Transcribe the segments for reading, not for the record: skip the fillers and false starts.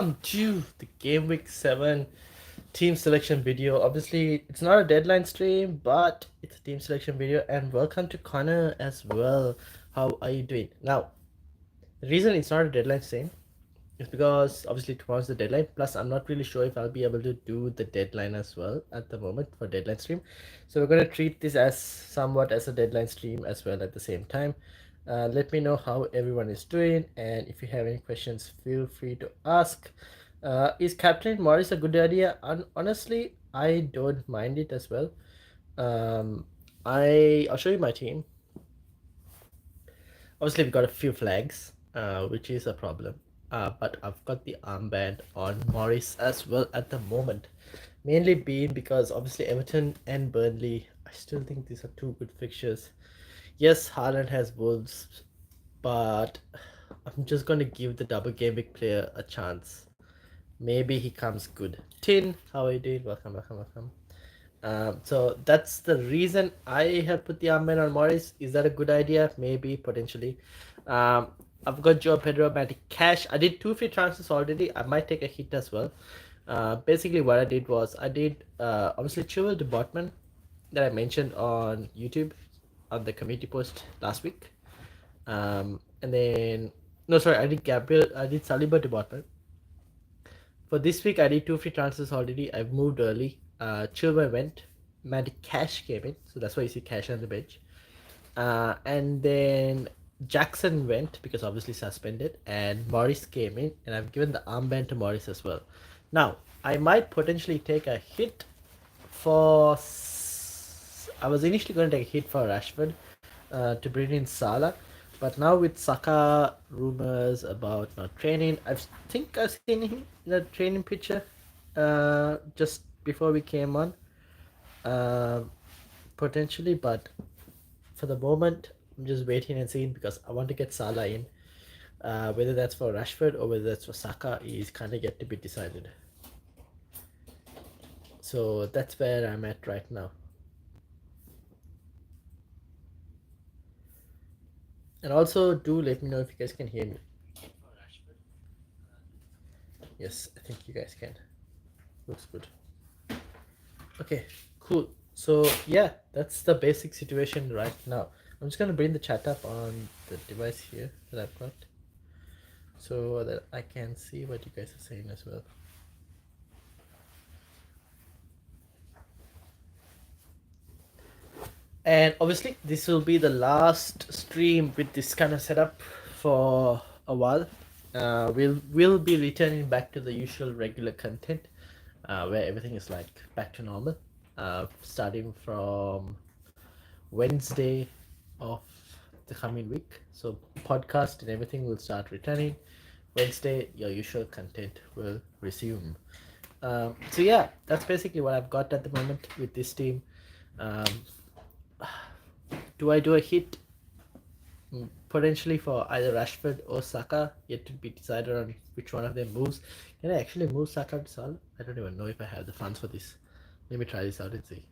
To the Game Week 7 team selection video. Obviously, it's not a deadline stream, but it's a team selection video. And welcome to Connor as well. How are you doing? Now, the reason it's not a deadline stream is because obviously tomorrow's the deadline. Plus, I'm not really sure if I'll be able to do the deadline as well at the moment for deadline stream. So we're going to treat this as somewhat as a deadline stream as well at the same time. Let me know how everyone is doing, and if you have any questions, feel free to ask. Is Captain Morris a good idea? Honestly, I don't mind it as well. I'll show you my team. Obviously, we've got a few flags, which is a problem. But I've got the armband on Morris as well at the moment. Mainly being because obviously Everton and Burnley, I still think these are two good fixtures. Yes, Haaland has Wolves, but I'm just going to give the double game week player a chance. Maybe he comes good. Tin, how are you doing? Welcome, welcome, welcome. So that's the reason I have put the armband on Morris. Is that a good idea? Maybe, potentially. Um, I've got Joe Pedro, Matty Cash. I did 2 free transfers already. I might take a hit as well. Basically, what I did was I did obviously Chilwell to Botman that I mentioned on YouTube on the community post last week. And then no, sorry, I did Gabriel. I did Saliba to Botman. For this week, I did 2 free transfers already. I've moved early. Chilwell went. Matty Cash came in, so that's why you see Cash on the bench. And then Jackson went because obviously suspended, and Morris came in, and I've given the armband to Morris as well. Now, I might potentially take a hit for. I was initially going to take a hit for Rashford to bring in Salah, but now with Saka rumors about not training, I think I've seen him in a training picture just before we came on, uh, potentially, but for the moment, I'm just waiting and seeing because I want to get Salah in. Whether that's for Rashford or whether that's for Saka is kind of yet to be decided. So that's where I'm at right now. And also, do let me know if you guys can hear me. Yes, I think you guys can. Looks good. Okay, cool. So yeah, that's the basic situation right now. I'm just gonna bring the chat up on the device here that I've got, so that I can see what you guys are saying as well. And obviously, this will be the last stream with this kind of setup for a while. We'll be returning back to the usual regular content, where everything is like back to normal, starting from Wednesday of the coming week. So podcast and everything will start returning. Wednesday, your usual content will resume. So yeah, that's basically what I've got at the moment with this team. Um, do I do a hit? Potentially for either Rashford or Saka, yet to be decided on which one of them moves. Can I actually move Saka to Salah? I don't even know if I have the funds for this. Let me try this out and see.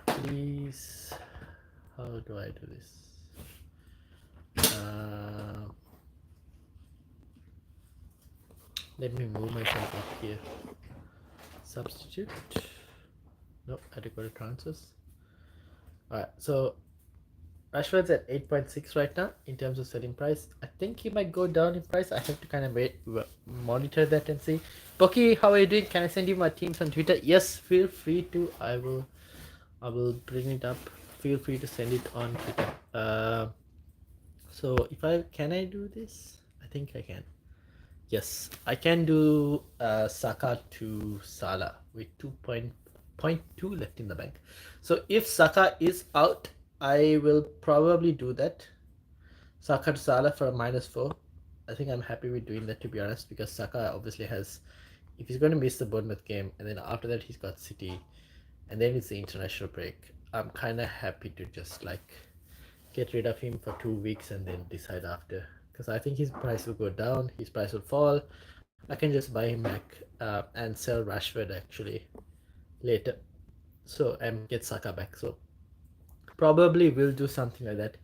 Please, how do I do this? Let me move myself up here. Substitute. Nope, I had to go to transfers. Alright, so Rashford's at 8.6 right now in terms of selling price. I think he might go down in price. I have to kind of monitor that and see. Poki, how are you doing? Can I send you my teams on Twitter? Yes, feel free to. I will bring it up. Feel free to send it on Twitter. So if can I do this? I think I can. Yes, I can do Saka to Salah with 2.2 left in the bank. So if Saka is out, I will probably do that. Saka to Salah for a -4. I think I'm happy with doing that, to be honest, because Saka obviously has, if he's going to miss the Bournemouth game, and then after that he's got City, and then it's the international break, I'm kind of happy to just like get rid of him for 2 weeks and then decide after, because I think his price will go down, his price will fall. I can just buy him back and sell Rashford actually later, so and get Saka back. So probably will do something like that.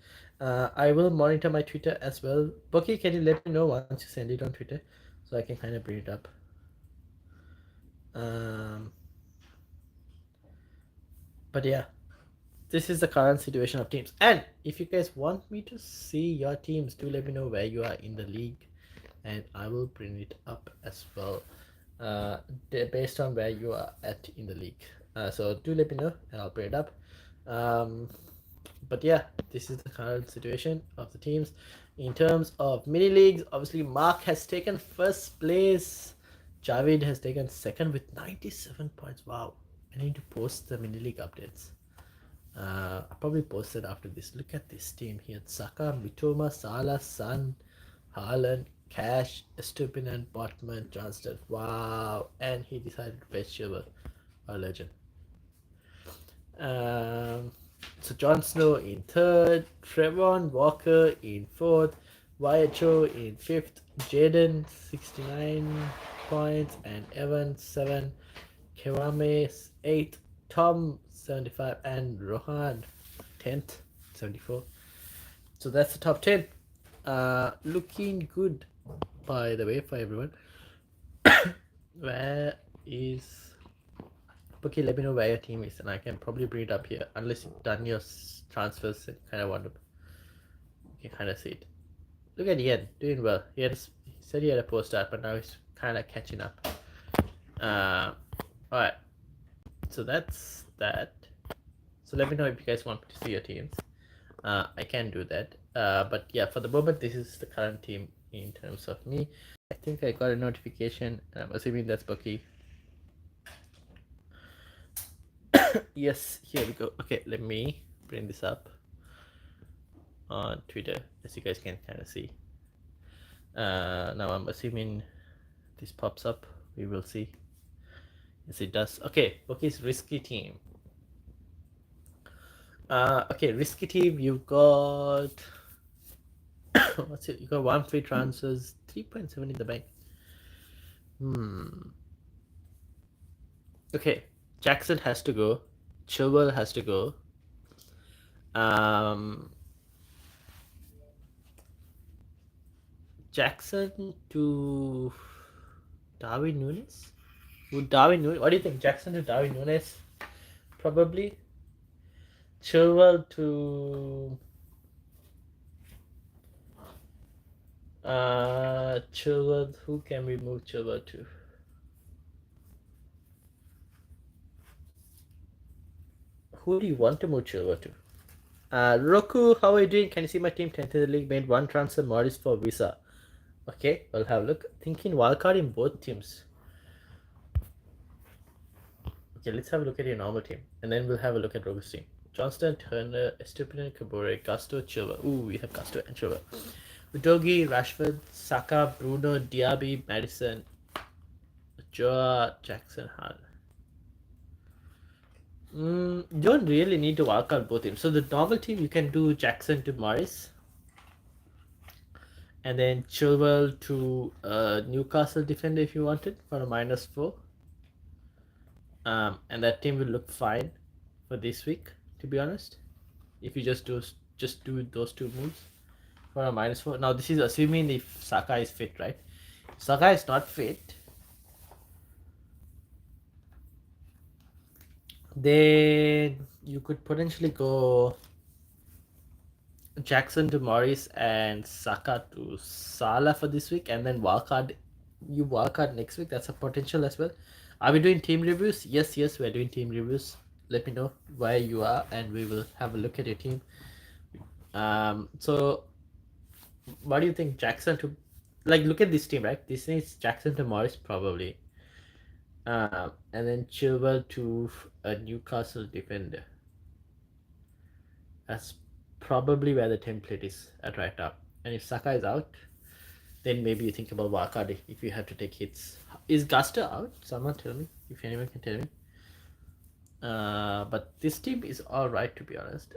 I will monitor my Twitter as well. Boki, can you let me know once you send it on Twitter so I can kind of bring it up. But yeah, this is the current situation of teams. And if you guys want me to see your teams, do let me know where you are in the league, and I will bring it up as well, based on where you are at in the league. So do let me know, and I'll bring it up. But yeah, this is the current situation of the teams. In terms of mini leagues, obviously Mark has taken first place. Javid has taken second with 97 points. Wow. I need to post the mini league updates. I'll probably post it after this. Look at this team here. Saka, Mitoma, Salah, Son, Haaland, Cash, Estupinian, Botman, Johnston. Wow. And he decided to play Silver. A legend. So Jon Snow in third, Trevon Walker in fourth, Wyatt in fifth, Jaden 69 points, and Evan 7, Kewame 8, Tom 75, and Rohan 10th 74. So that's the top 10. Looking good, by the way, for everyone. Where is... Okay, let me know where your team is, and I can probably bring it up here. Unless you've done your transfers and kind of want to, you can kind of see it. Look at Ian, doing well. He said he had a poor start, but now he's kind of catching up. Alright, so that's that. So let me know if you guys want to see your teams. I can do that. But yeah, for the moment, this is the current team in terms of me. I think I got a notification, and I'm assuming that's Bucky. Yes, here we go. Okay, let me bring this up on Twitter, as you guys can kind of see. Now I'm assuming this pops up. We will see. Yes, it does. Okay, Bucky's risky team. Okay, risky team. You've got what's it? You got 1 free transfers, 3.7 in the bank. Okay, Jackson has to go. Chilwell has to go. Jackson to Darwin Nunes? Would Darwin Nunes? What do you think? Jackson to Darwin Nunes? Probably. Chilwell to Chilwell. Who can we move Chilwell to? Who do you want to move Chilwell to? Roku, how are you doing? Can you see my team? 10th in the league, made 1 transfer, Morris for Visa. Okay, we'll have a look. Thinking wildcard in both teams. Okay, let's have a look at your normal team, and then we'll have a look at Rogue's team. Johnston, Turner, Estupinian, Kabore, Gusto, Chilwell. Ooh, we have Gusto and Chilwell. Udogi, Rashford, Saka, Bruno, Diaby, Madison, Joa, Jackson, Hall. You don't really need to walk out both teams. So the normal team, you can do Jackson to Morris, and then Chilwell to Newcastle defender if you wanted for a -4. And that team will look fine for this week, to be honest. If you just do those two moves for a -4. Now this is assuming if Saka is fit, right? If Saka is not fit, then you could potentially go Jackson to Morris and Saka to Salah for this week, and then wildcard. You wildcard next week. That's a potential as well. Are we doing team reviews? Yes, we're doing team reviews. Let me know where you are, and we will have a look at your team. So what do you think, Jackson to, like, look at this team, right? This is Jackson to Morris probably, and then Chilwell to a Newcastle defender. That's probably where the template is at right now. And if Saka is out, then maybe you think about wildcard if you have to take hits. Is Gusto out? Someone tell me, if anyone can tell me. But this team is alright, to be honest.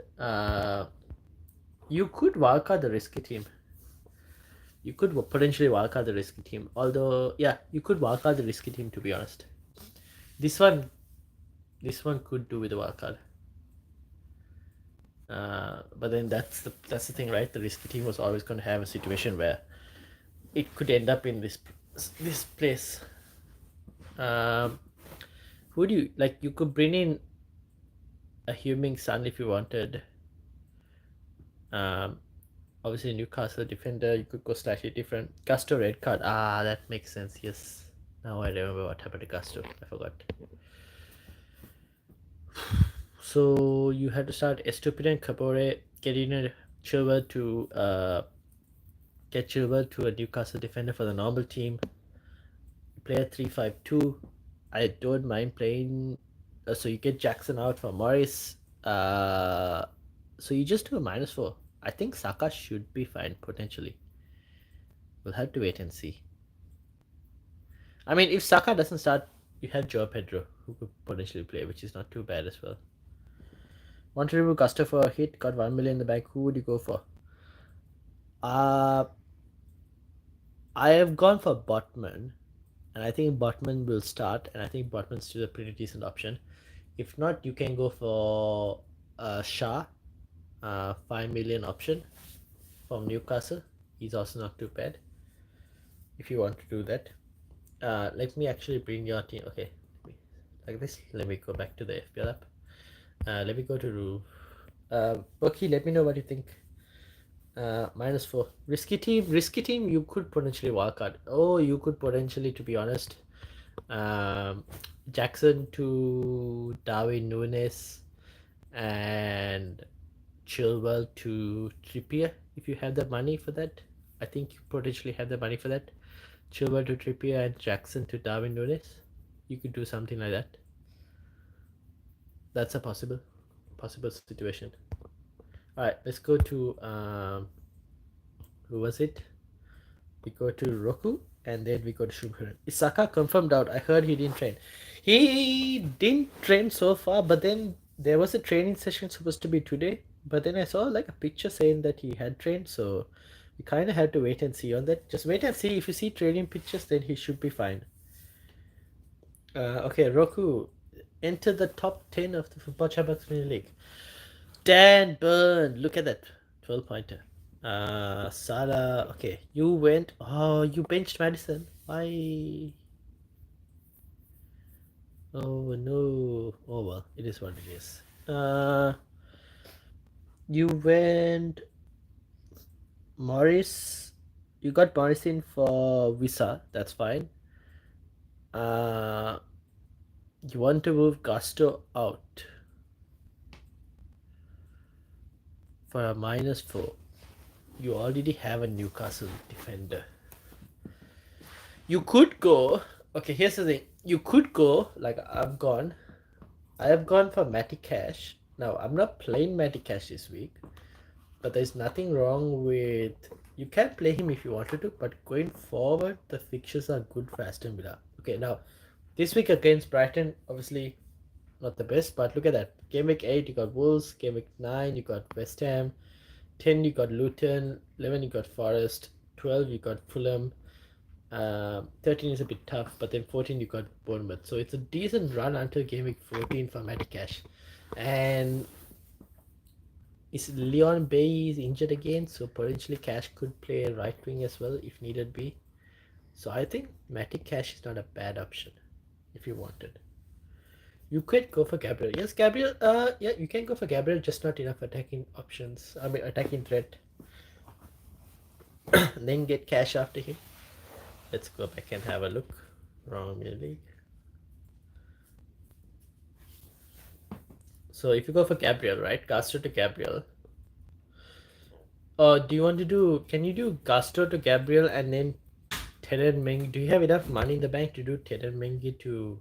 You could wildcard the risky team. You could potentially wildcard the risky team. Although, yeah, you could wildcard the risky team, to be honest. This one could do with the wildcard. But then that's the thing, right? The risky team was always going to have a situation where it could end up in this this place. Um, who do you like? You could bring in a Huming Sun if you wanted. Um, obviously Newcastle defender. You could go slightly different. Gusto red card. Ah, that makes sense. Yes. Now I remember what happened to Gusto. I forgot. So you had to start Estupid and Kabore getting a Chilwell to get Chilwell to a Newcastle defender for the normal team. Play a 3-5-2. I don't mind playing. So you get Jackson out for Morris. So you just do a -4. I think Saka should be fine potentially. We'll have to wait and see. I mean, if Saka doesn't start, you have Joe Pedro who could potentially play, which is not too bad as well. Want to remove Gusto for a hit? Got 1 million in the bank. Who would you go for? Uh I have gone for Botman, and I think Botman will start, and I think Botman's still a pretty decent option. If not, you can go for Shah, 5 million option from Newcastle. He's also not too bad if you want to do that. Let me actually bring your team. Okay, like this. Let me go back to the FPL app. Let me go to Bucky. Let me know what you think. -4. Risky team. You could potentially wildcard. Oh, you could potentially, to be honest, um, Jackson to Darwin Nunes and Chilwell to Trippier if you have the money for that. I think you potentially have the money for that. Chilwell to Trippier and Jackson to Darwin Nunes. You could do something like that. That's a possible situation. All right, let's go to who was it? We go to Roku and then we go to Shubharan. Isaka confirmed out. I heard he didn't train. He didn't train so far, but then there was a training session supposed to be today. But then I saw like a picture saying that he had trained, so we kind of had to wait and see on that. Just wait and see. If you see training pictures, then he should be fine. Okay, Roku, enter the top 10 of the Football Champions League. Dan Burn, look at that 12 pointer. Salah, okay, you went. Oh, you benched Madison. Why? Oh no. Oh well, it is what it is. You went Morris. You got Morris in for Visa. That's fine. Uh, you want to move Gusto out for a -4. You already have a Newcastle defender. You could go. Okay, here's the thing. You could go like I have gone for Matty Cash. Now I'm not playing Matty Cash this week, but there's nothing wrong with. You can play him if you wanted to, but going forward, the fixtures are good for Aston Villa. Okay, now this week against Brighton, obviously not the best, but look at that. Game week 8, you got Wolves. Game week 9, you got West Ham. 10, you got Luton. 11, you got Forest. 12, you got Fulham. 13 is a bit tough, but then 14 you got Bournemouth. So it's a decent run until game week 14 for Matty Cash. And is Leon Bay is injured again, so potentially Cash could play right wing as well if needed be. So I think Matty Cash is not a bad option if you wanted. You could go for Gabriel. Yes, Gabriel. Yeah, you can go for Gabriel. Just not enough attacking options. I mean, attacking threat. Then get Cash after him. Let's go back and have a look. Wrong league. So if you go for Gabriel, right? Castro to Gabriel. Do you want to do? Can you do Castro to Gabriel and then Teden Mengi? Do you have enough money in the bank to do Teden Mengi to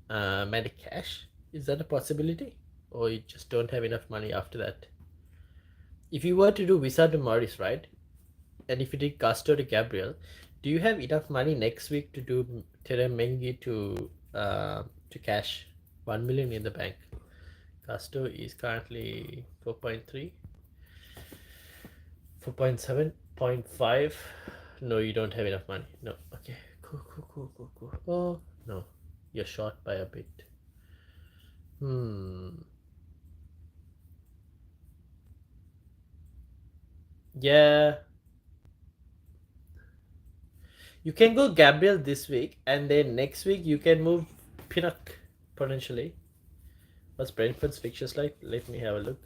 Medic Cash? Is that a possibility, or you just don't have enough money after that? If you were to do Visa to Morris, right? And if you did Castro to Gabriel, do you have enough money next week to do Teden Mengi to cash 1 million in the bank? Castro is currently 4.3. 4.7, 0.5. No, you don't have enough money. No. Okay. Cool. Oh, no. You're short by a bit. Yeah. You can go Gabriel this week, and then next week you can move Pinnock potentially. What's Brentford's fixtures like? Let me have a look.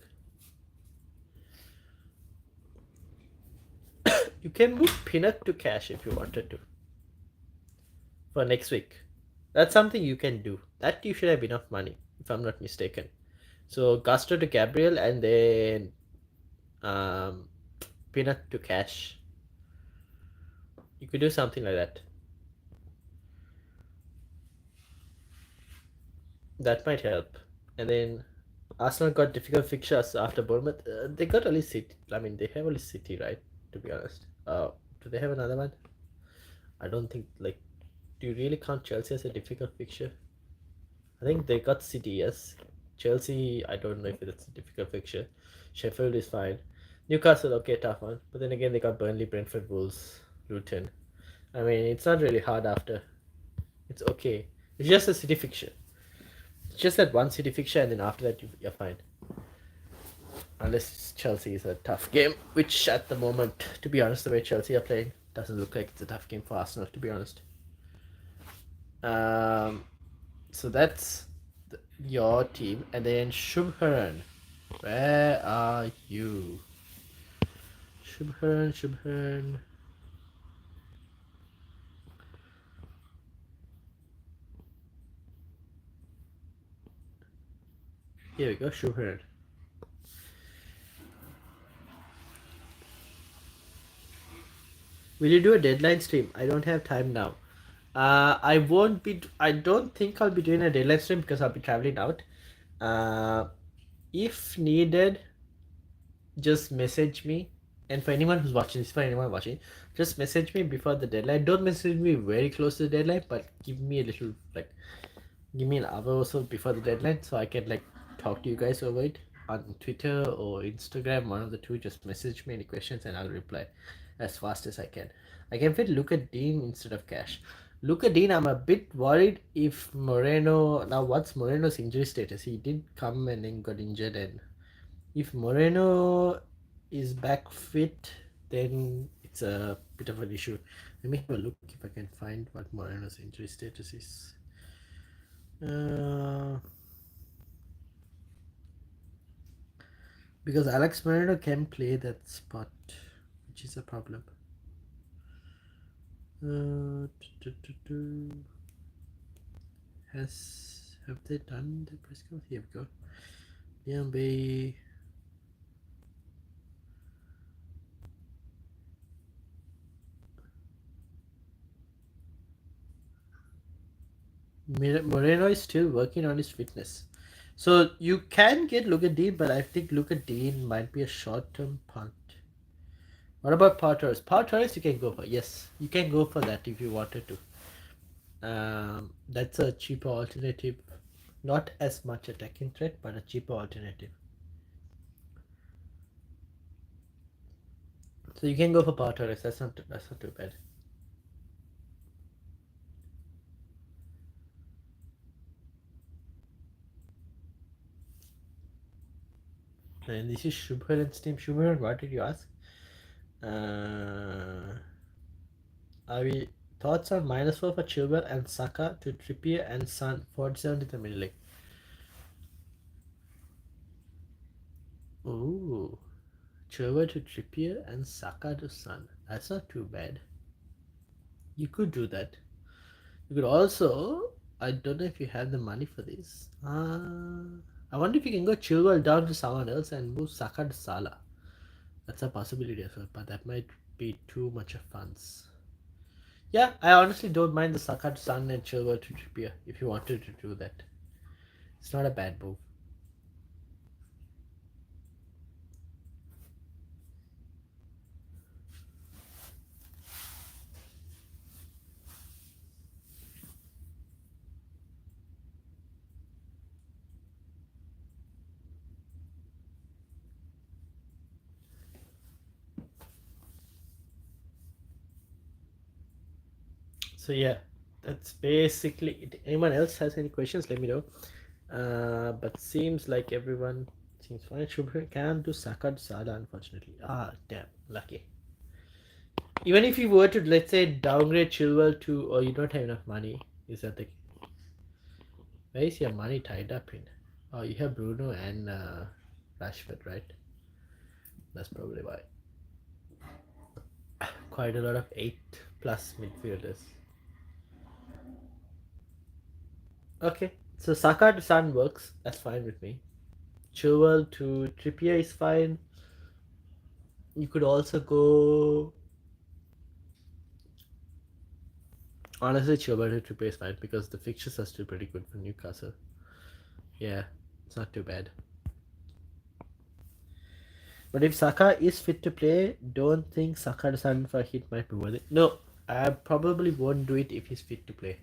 You can move Pinnock to cash if you wanted to for next week. That's something you can do. That you should have enough money, if I'm not mistaken. So Gusto to Gabriel, and then um, Pinnock to cash. You could do something like that. That might help. And then Arsenal got difficult fixtures after Bournemouth. They got only City. I mean, they have only City, right? To be honest. Do they have another one? I don't think. Like, do you really count Chelsea as a difficult fixture? I think they got City, yes. Chelsea, I don't know if it's a difficult fixture. Sheffield is fine. Newcastle, okay, tough one. But then again, they got Burnley, Brentford, Wolves, Luton. I mean, it's not really hard after. It's okay. It's just a City fixture. It's just that one City fixture, and then after that, you're fine. Unless Chelsea is a tough game, which at the moment, to be honest, the way Chelsea are playing, doesn't look like it's a tough game for Arsenal, to be honest. Um, so that's your team, and then Shubharan. Where are you? Shubharan, Shubharan. Here we go, Shubharan. Will you do a deadline stream? I don't have time now. I won't be. I don't think I'll be doing a deadline stream because I'll be traveling out. Uh, if needed, just message me. And for anyone who's watching this, for anyone watching, just message me before the deadline. Don't message me very close to the deadline, but give me a little like, give me an hour or so before the deadline so I can like talk to you guys over it on Twitter or Instagram. One of the two. Just message me any questions and I'll reply as fast as I can. I can fit Luca Dean instead of Cash. Luca Dean, I'm a bit worried if Moreno. Now, what's Moreno's injury status? He did come and then got injured, and if Moreno is back fit, then it's a bit of an issue. Let me have a look if I can find what Moreno's injury status is. Because Alex Moreno can play that spot, which is a problem. Have they done the press conference? Here we go. Liam Moreno is still working on his fitness. So you can get Luka Dean, but I think Luka Dean might be a short-term punt. What about Pau Torres? Pau Torres you can go for. Yes, you can go for that if you wanted to. That's a cheaper alternative. Not as much attacking threat, but a cheaper alternative. So you can go for Pau Torres. That's not too bad. And this is Shubharan's team. Shubharan, what did you ask? Are we thoughts on -4 for Chilwell and Saka to Trippier and Son 47 to the middle leg? Ooh, Chilwell to Trippier and Saka to Son. That's not too bad. You could do that. You could also. I don't know if you have the money for this. I wonder if you can go Chilwell down to someone else and move Saka to Salah. That's a possibility as well, but that might be too much of funds. Yeah, I honestly don't mind the Saka to Son and Chilwell to Trippier if you wanted to do that. It's not a bad move. So yeah, that's basically it. Anyone else has any questions? Let me know. But seems like everyone seems fine. Shubhra can't do Saka to Salah, unfortunately. Ah, damn, lucky. Even if you were to, let's say, downgrade Chilwell to, or you don't have enough money, is that the where is your money tied up in? Oh, you have Bruno and Rashford, right? That's probably why. Quite a lot of 8+ midfielders. Okay, so Saka to Sun works. That's fine with me. Chilwell to Trippier is fine. You could also go. Honestly, Chilwell to Trippier is fine because the fixtures are still pretty good for Newcastle. Yeah, it's not too bad. But if Saka is fit to play, don't think Saka to Sun for a hit might be worth it. No, I probably won't do it if he's fit to play.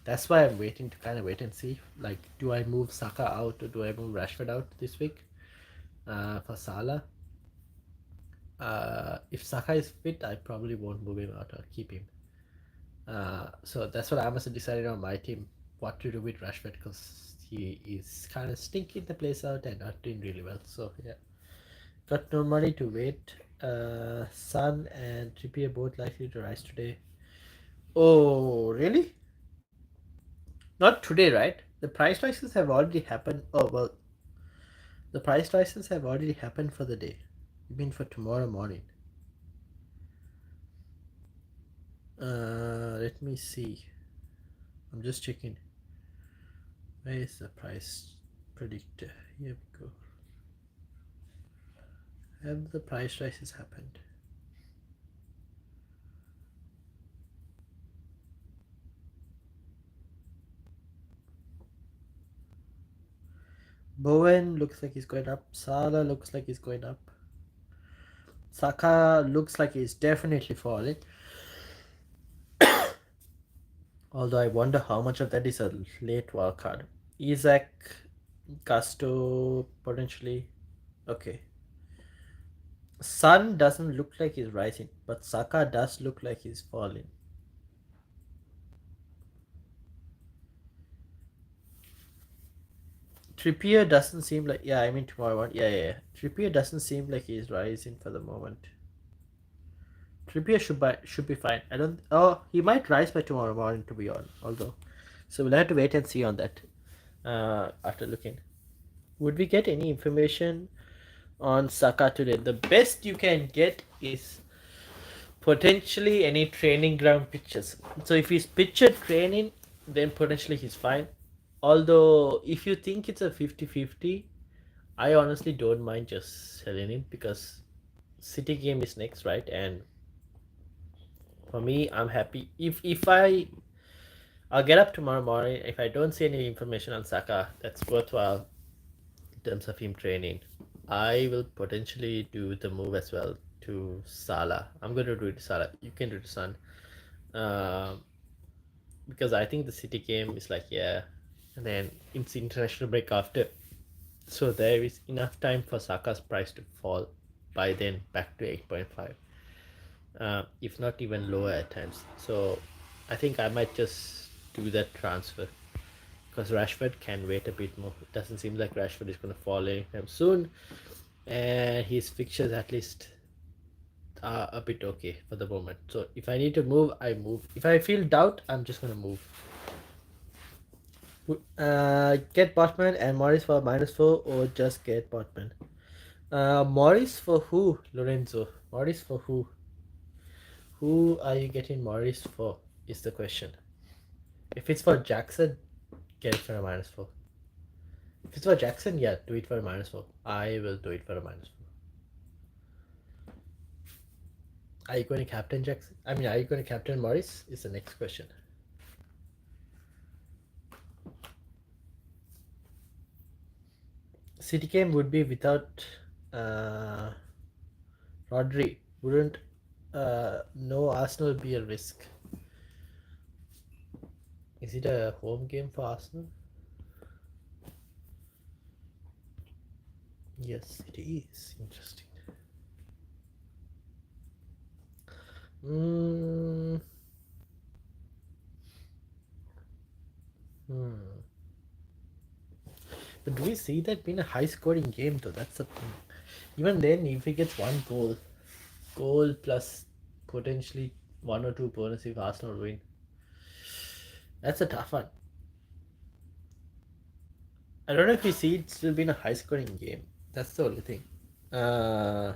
That's why I'm waiting to kind of wait and see. Like, do I move Saka out or do I move Rashford out this week for Salah? If Saka is fit, I probably won't move him out. I'll keep him. So that's what I must have decided on my team what to do with Rashford because he is kind of stinking the place out and not doing really well. So yeah, got no money to wait. Sun and Trippier both likely to rise today. Oh, really? Not today, right? The price rises have already happened. Oh well, the price rises have already happened for the day. You mean for tomorrow morning? Let me see. I'm just checking. Where is the price predictor? Here we go. Have the price rises happened? Bowen looks like he's going up. Salah looks like he's going up. Saka looks like he's definitely falling. Although I wonder how much of that is a late wild card. Isaac, Gusto, potentially. Okay. Sun doesn't look like he's rising, but Saka does look like he's falling. Trippier doesn't seem like I mean tomorrow one. Yeah. Trippier doesn't seem like he's rising for the moment. Trippier should be fine. I don't. Oh, he might rise by tomorrow morning to be on. Although, so we'll have to wait and see on that. After looking, would we get any information on Saka today? The best you can get is potentially any training ground pictures. So if he's picture training, then potentially he's fine. Although if you think it's a 50-50, I honestly don't mind just selling him because City game is next, right? And for me, I'm happy if I'll get up tomorrow morning. If I don't see any information on Saka that's worthwhile in terms of him training, I will potentially do the move as well to Salah. I'm going to do it to Salah. You can do it to Son. Um, because I think the City game is like, yeah, and then it's international break after. So there is enough time for Saka's price to fall by then back to 8.5. If not even lower at times. So I think I might just do that transfer because Rashford can wait a bit more. It doesn't seem like Rashford is going to fall anytime soon, and his fixtures at least are a bit okay for the moment. So if I need to move, I move. If I feel doubt, I'm just going to move. Get Botman and Morris for -4 or just get Botman. Morris for who, Lorenzo? Morris for who? Who are you getting Morris for? Is the question. If it's for Jackson, get it for a -4. If it's for Jackson, yeah, do it for a -4. I will do it for a -4. Are you going to captain Jackson? I mean, are you going to captain Morris? Is the next question. City game would be without Rodri. Wouldn't no Arsenal be a risk? Is it a home game for Arsenal? Yes, it is. Interesting. Mm. But do we see that being a high scoring game though? That's the thing. Even then, if he gets one goal plus potentially 1 or 2 bonus if Arsenal win. That's a tough one. I don't know if you see it still been a high scoring game. That's the only thing. Uh,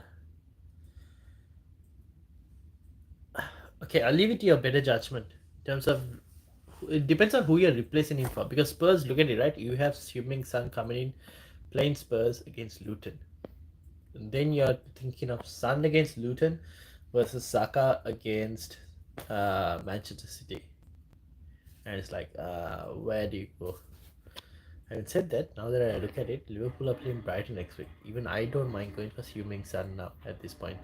okay, I'll leave it to your better judgment in terms of. It depends on who you're replacing him for. Because Spurs, look at it, right? You have Heung-min Son coming in, playing Spurs against Luton. And then you're thinking of Son against Luton versus Saka against Manchester City. And it's like, where do you go? Having said that, now that I look at it, Liverpool are playing Brighton next week. Even I don't mind going for Heung-min Son now at this point.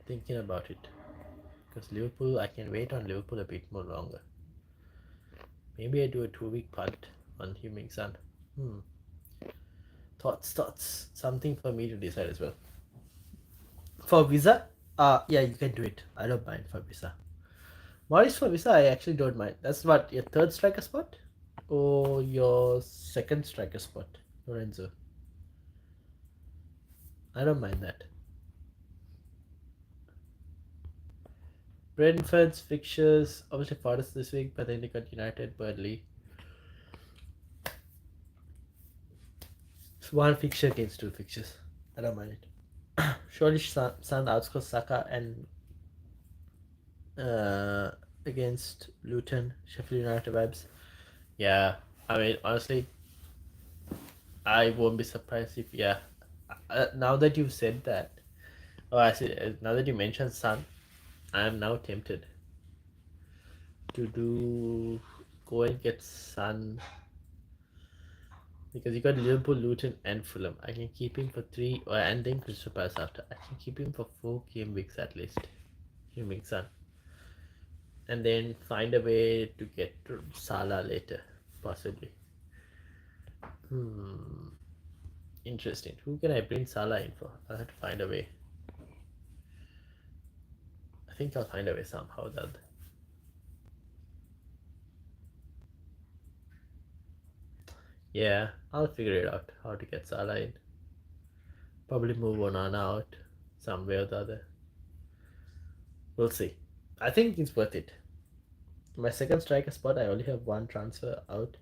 Thinking about it. Because Liverpool, I can wait on Liverpool a bit more longer. Maybe I do a 2-week punt on Heung-min Son. Thoughts. Something for me to decide as well. For Visa, yeah, you can do it. I don't mind for Visa. Morris for Visa, I actually don't mind. That's what, your third striker spot? Or your second striker spot, Lorenzo? I don't mind that. Brentford's fixtures, obviously Forest this week, but then they got United, Burnley. It's one fixture against 2 fixtures. I don't mind it. Surely Sun outscores Saka and against Luton, Sheffield United vibes. Yeah, I mean, honestly, I won't be surprised if, yeah. Now that you've said that, I see, now that you mentioned Sun, I am now tempted to go and get Sun because you got Liverpool, Luton, and Fulham. I can keep him for 3, and then Crystal Palace after. I can keep him for 4 game weeks at least. Heung-min Son. And then find a way to get to Salah later, possibly. Interesting. Who can I bring Salah in for? I'll have to find a way. I think I'll find a way somehow. Yeah, I'll figure it out how to get Salah in. Probably move on out some way or the other. We'll see. I think it's worth it. My second striker spot, I only have one transfer out.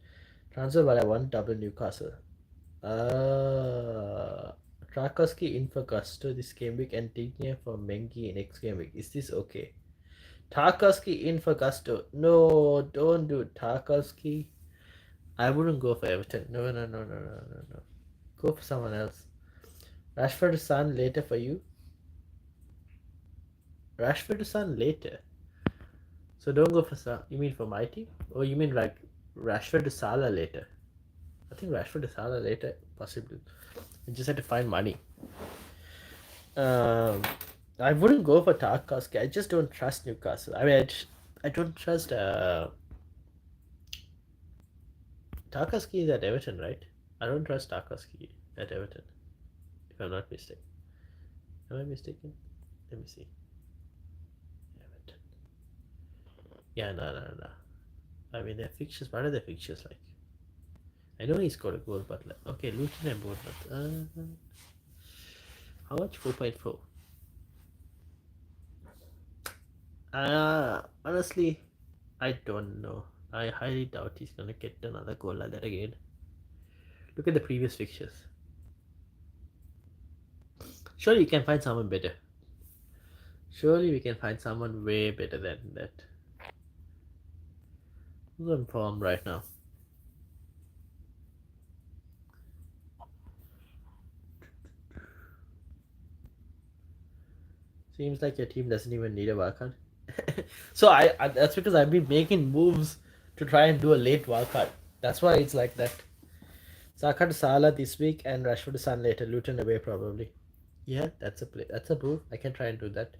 But I want double Newcastle. Tarkowski in for Gusto this game week and Digne for Mengi next game week. Is this okay? Tarkowski in for Gusto. No, don't do Tarkowski. I wouldn't go for Everton. No. Go for someone else. Rashford to Son later for you. Rashford to Son later. So don't go for Son. You mean for my team? Or you mean like Rashford to Salah later? I think Rashford to Salah later, possibly. We just had to find money. I wouldn't go for Tarkowski. I just don't trust Newcastle. I mean, I don't trust. Tarkowski is at Everton, right? I don't trust Tarkowski at Everton, if I'm not mistaken. Am I mistaken? Let me see. Everton. Yeah, no. I mean, their fixtures. What are their fixtures like? I know he scored a goal, but like, okay, Luton and Bournemouth. How much? 4.4. Honestly, I don't know. I highly doubt he's gonna get another goal like that again. Look at the previous fixtures. Surely you can find someone better. Surely we can find someone way better than that. Who's on form right now? Seems like your team doesn't even need a wildcard. So I that's because I've been making moves to try and do a late wildcard. That's why it's like that. Saka to Salah this week and Rashford to Son later. Luton away probably. Yeah, that's a play. That's a move. I can try and do that.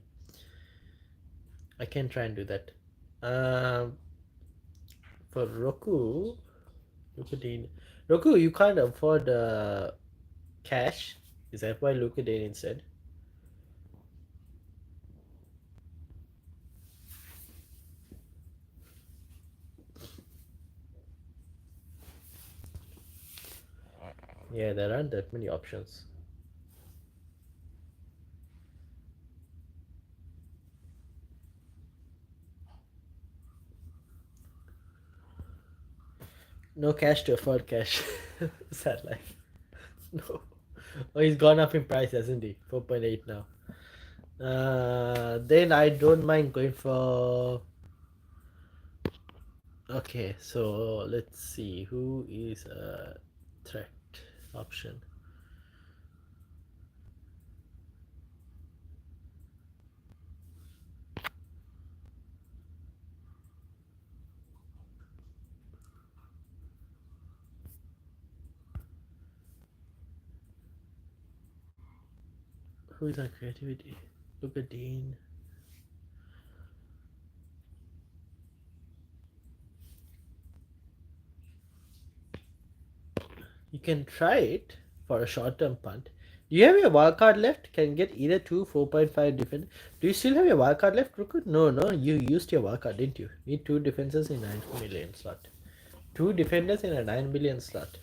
For Roku, Luka Dean. Roku, you can't afford cash. Is that why Luka Dean instead? Yeah, there aren't that many options. No cash to afford cash. Sad life. No. Oh, he's gone up in price, hasn't he? 4.8 now. Then I don't mind going for. Okay, so let's see who is a threat option. Who is on creativity? Look at Dean. You can try it for a short-term punt. Do you have your wildcard left? Can get either two 4.5 defense. Do you still have your wildcard left, Rukut? No, no. You used your wildcard, didn't you? Need two defenses in 9 million slot. Two defenders in a 9 million slot.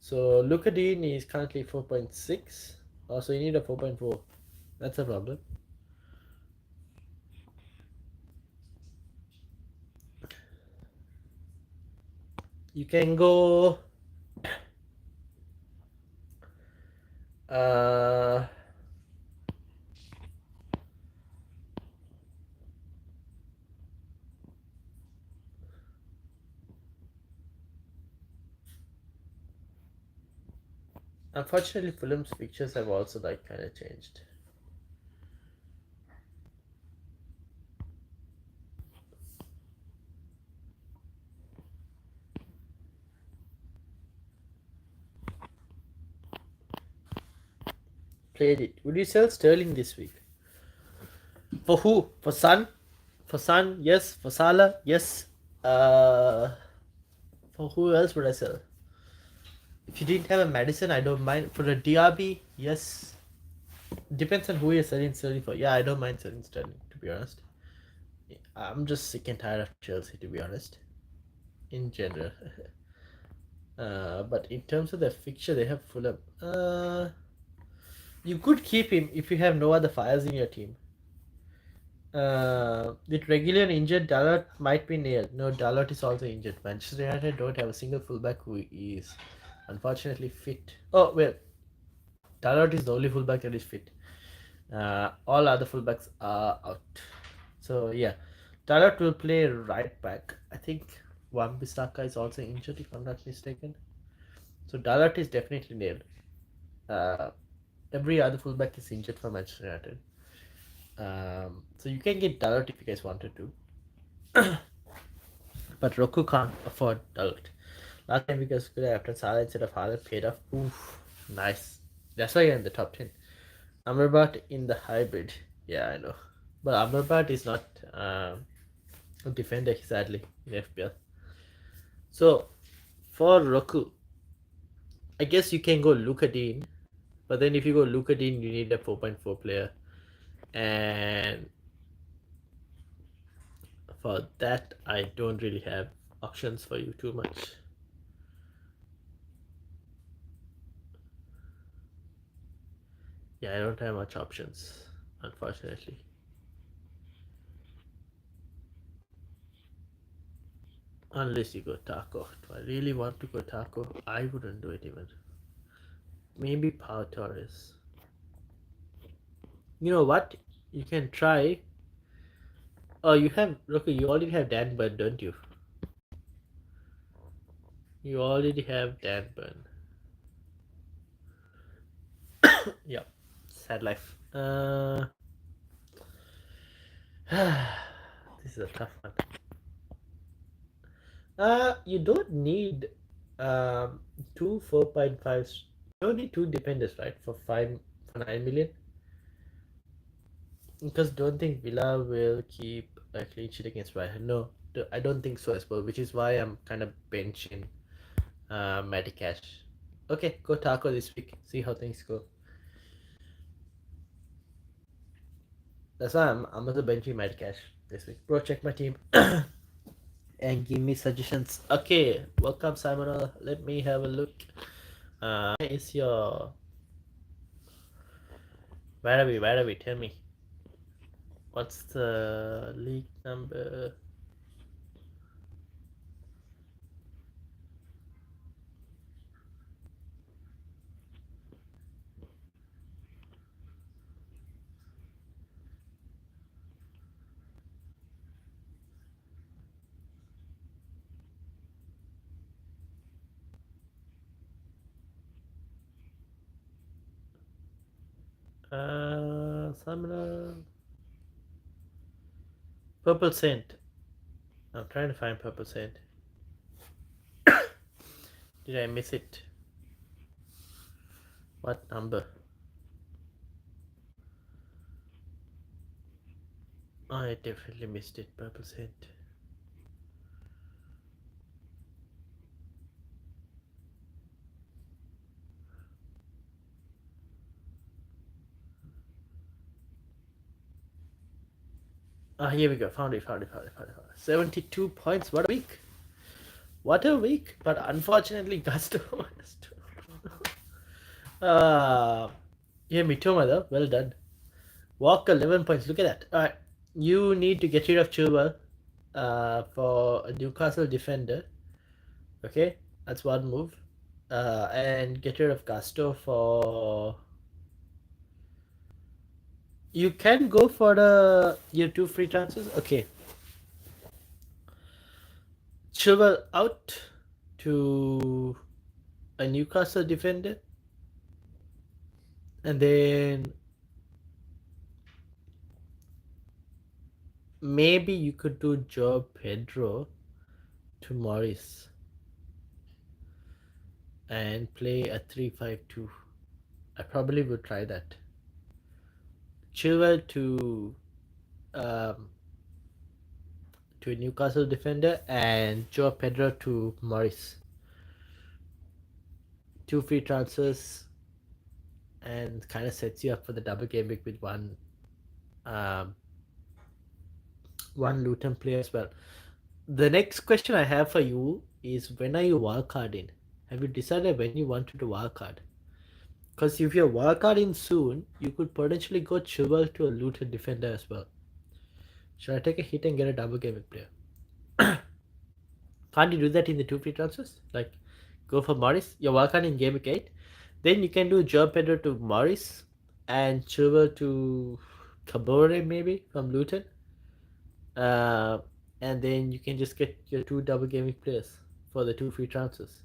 So Lucadine is currently 4.6. Also, you need a 4.4. That's a problem. You can go. Uh, Unfortunately, Fulham's pictures have also like kind of changed. Played it. Would you sell Sterling this week? For who? For Sun? For Sun, yes. For Salah, yes. Uh, for who else would I sell? If you didn't have a Madison, I don't mind. For a DRB, yes. Depends on who you're selling Sterling for. Yeah, I don't mind selling Sterling, to be honest. I'm just sick and tired of Chelsea, to be honest. In general. But in terms of the fixture, they have Fulham. You could keep him if you have no other fires in your team. With regular injured, Dalot might be nailed. No, Dalot is also injured. Manchester United don't have a single fullback who is unfortunately fit. Oh, well, Dalot is the only fullback that is fit. All other fullbacks are out. So, yeah, Dalot will play right back. I think Wan-Bissaka is also injured, if I'm not mistaken. So, Dalot is definitely nailed. Uh, every other fullback is injured for Manchester United. So, you can get Dalot if you guys wanted to. But Roku can't afford Dalot. Last time because could have after Salah instead of Haaland paid off. Oof, nice. That's why you're in the top 10. Amrabat in the hybrid. Yeah, I know. But Amrabat is not a defender, sadly, in FPL. So, for Roku, I guess you can go Luka Dean. But then if you go Luka Dean, you need a 4.4 player. And for that, I don't really have options for you too much. Yeah, I don't have much options, unfortunately. Unless you go taco. Do I really want to go taco? I wouldn't do it even. Maybe Pau Torres. You know what? You can try. Oh, you have. Look, you already have Dan Burn, don't you? You already have Dan Burn. Yeah. Sad life. This is a tough one. You don't need two 4.5s. You don't need two dependents, right? For 9 million. Because don't think Villa will keep a clean sheet against Brighton. No, I don't think so as well. Which is why I'm kind of benching Matty Cash. Okay, go taco this week. See how things go. That's why I'm also benching Matty Cash this week. Bro, check my team and give me suggestions. Okay, welcome Simon. Let me have a look. Is your where are we? Where are we? Tell me. What's the league number? Summoner. Purple Saint. I'm trying to find Purple Saint. Did I miss it? What number? Oh, I definitely missed it. Purple Saint. Ah, here we go. Found it. 72 points. What a week. What a week. But unfortunately, Gusto minus 2. Yeah, Mitoma though. Well done. Walker, 11 points. Look at that. Alright. You need to get rid of Chilwell for a Newcastle defender. Okay? That's one move. And get rid of Gusto for. You can go for the your two free transfers. Okay. Chilwell out to a Newcastle defender. And then maybe you could do Joe Pedro to Morris and play a 3-5-2. I probably would try that. Chilwell um, to a Newcastle defender and Joe Pedro to Morris. Two free transfers and kind of sets you up for the double game week with um, one Luton player as well. The next question I have for you is when are you wildcarding? Have you decided when you want to do wildcard? Because if you're wildcarding soon, you could potentially go Chilwell to a Luton defender as well. Should I take a hit and get a double game week player? Can't you do that in the two free transfers? Like, go for Morris. You're wildcarding in game week 8. Then you can do Joe Pedro to Morris and Chilwell to Kabore maybe from Luton. Uh, and then you can just get your two double gaming players for the two free transfers.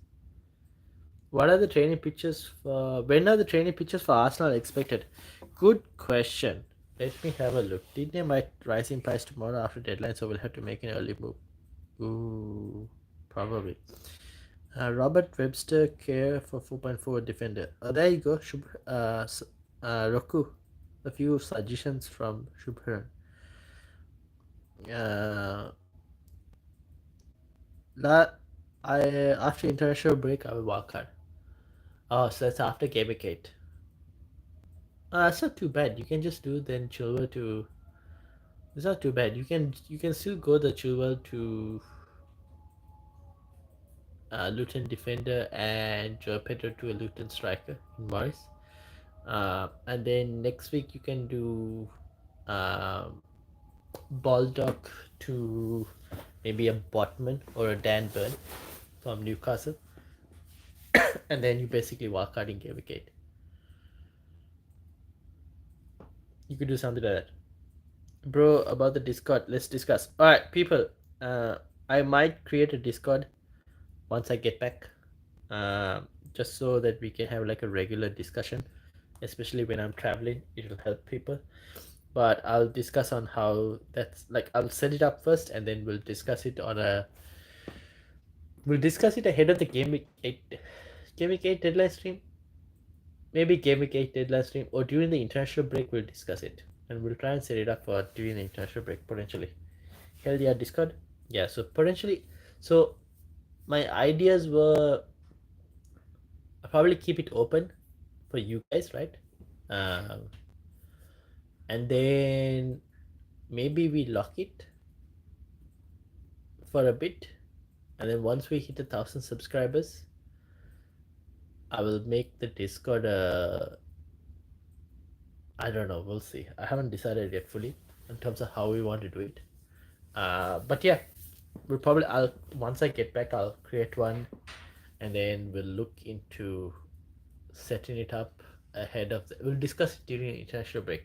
What are the training pitches for? When are the training pitches for Arsenal expected? Good question. Let me have a look. Did they might rise in price tomorrow after deadline, so we'll have to make an early move. Ooh, probably. Robert Webster care for 4.4 defender. There you go. Roku. A few suggestions from Shubharan. That I after international break I will walk out. Oh, so that's after game week 8. It's not too bad. You can just do then Chilwell to. It's not too bad. You can still go the Chilwell to Luton defender and Joe Pedro to a Luton striker in Morris. And then next week you can do um, Baldock to maybe a Botman or a Dan Burn from Newcastle. And then you basically walk out in game week 8. You could do something like that. Bro, about the Discord, let's discuss. Alright, people. I might create a Discord once I get back. Just so that we can have like a regular discussion, especially when I'm traveling. It'll help people. But I'll discuss on how that's like I'll set it up first and then we'll discuss it ahead of the game week 8 deadline stream. Maybe game week 8 deadline stream or during the international break we'll discuss it. And we'll try and set it up for during the international break potentially. Hell yeah, Discord. Yeah, so potentially, so my ideas were I'll probably keep it open for you guys, right? Um, and then maybe we lock it for a bit, and then once we hit 1,000 subscribers, I will make the Discord. I don't know. We'll see. I haven't decided yet fully in terms of how we want to do it. But yeah, I'll once I get back, I'll create one, and then we'll look into setting it up ahead of we'll discuss it during the international break.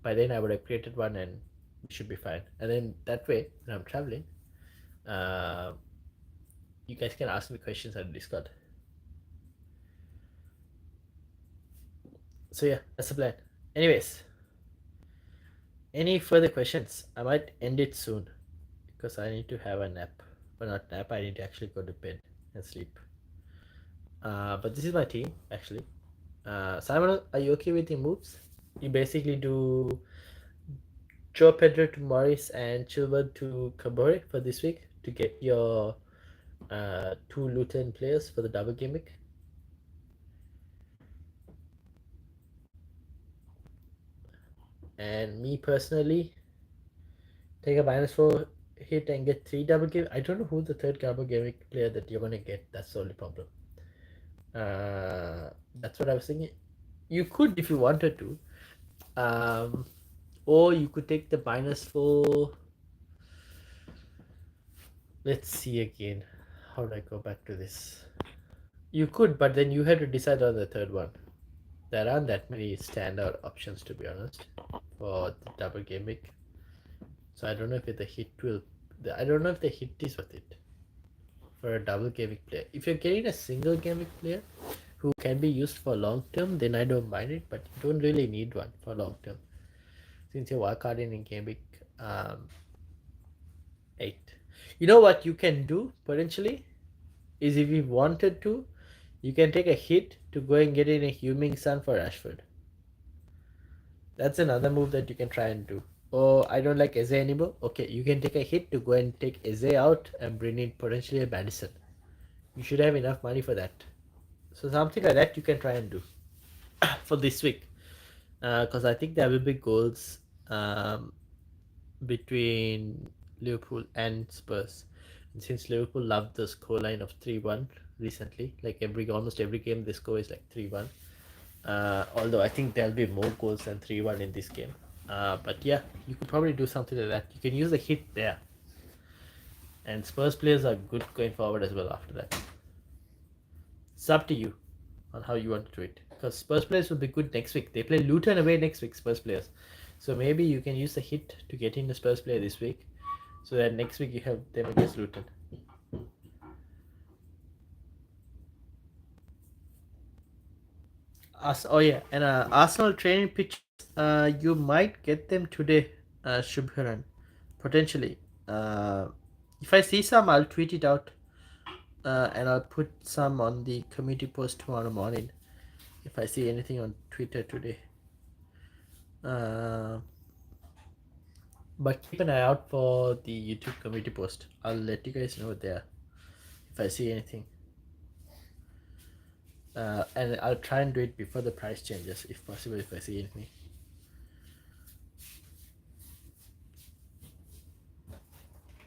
By then I would have created one and we should be fine. And then that way, when I'm traveling, uh, you guys can ask me questions on Discord. So yeah, that's the plan. Anyways, any further questions? I might end it soon because I need to have a nap. Well, not nap. I need to actually go to bed and sleep. But this is my team actually. Simon, are you okay with the moves? You basically do Joe Pedro to Morris and Chilwell to Kabore for this week to get your two Luton players for the double game week. And me personally, take a -4 hit and get three double game. I don't know who the third double game week player that you're gonna get. That's the only problem. That's what I was thinking. You could if you wanted to. Um, or you could take the -4. Let's see again. How do I go back to this? You could, but then you had to decide on the third one. There aren't that many standout options to be honest for the double game week. So I don't know if the hit will. I don't know if the hit is worth it for a double game week player. If you're getting a single game week player who can be used for long term, then I don't mind it. But you don't really need one for long term since you're wildcarding in game week 8. You know what you can do potentially is if you wanted to, you can take a hit to go and get in a Huming Sun for Rashford. That's another move that you can try and do. Oh, I don't like Eze anymore. Okay, you can take a hit to go and take Eze out and bring in potentially a Madison. You should have enough money for that. So something like that you can try and do for this week. Because I think there will be goals between Liverpool and Spurs. And since Liverpool loved the scoreline of 3-1 recently, like almost every game the score is like 3-1. Although I think there'll be more goals than 3-1 in this game. But yeah, you could probably do something like that. You can use the hit there. And Spurs players are good going forward as well after that. It's up to you on how you want to do it. Because Spurs players will be good next week. They play Luton away next week, Spurs players. So maybe you can use the hit to get in the Spurs player this week. So that next week you have them against Luton. Oh yeah, and Arsenal training pitch. You might get them today, Shubharan, potentially. Uh, if I see some, I'll tweet it out, and I'll put some on the community post tomorrow morning. If I see anything on Twitter today, uh, but keep an eye out for the YouTube community post. I'll let you guys know there if I see anything. And I'll try and do it before the price changes, if possible, if I see anything.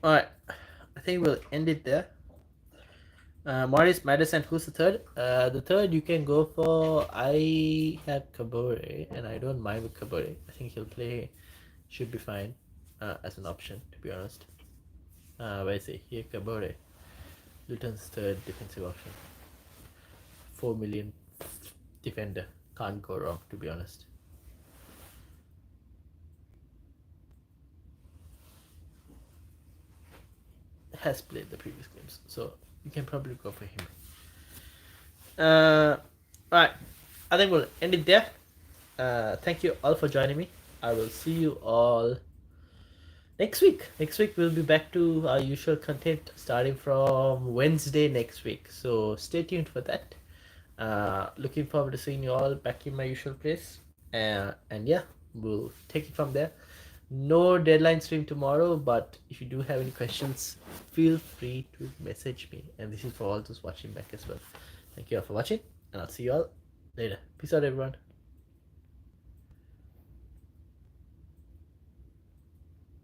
Alright, I think we'll end it there. Morris, Madison, who's the third? The third you can go for. I have Kabore, and I don't mind with Kabore. I think he'll play, should be fine as an option, to be honest. Where is he? Here, Kabore. Luton's third defensive option. 4 million defender. Can't go wrong, to be honest. Has played the previous games, so you can probably go for him. Alright, I think we'll end it there. Thank you all for joining me. I will see you all next week. Next week we'll be back to our usual content starting from Wednesday next week. So stay tuned for that. Looking forward to seeing you all back in my usual place. And yeah, we'll take it from there. No deadline stream tomorrow, but if you do have any questions, feel free to message me. And this is for all those watching back as well. Thank you all for watching, and I'll see you all later. Peace out, everyone.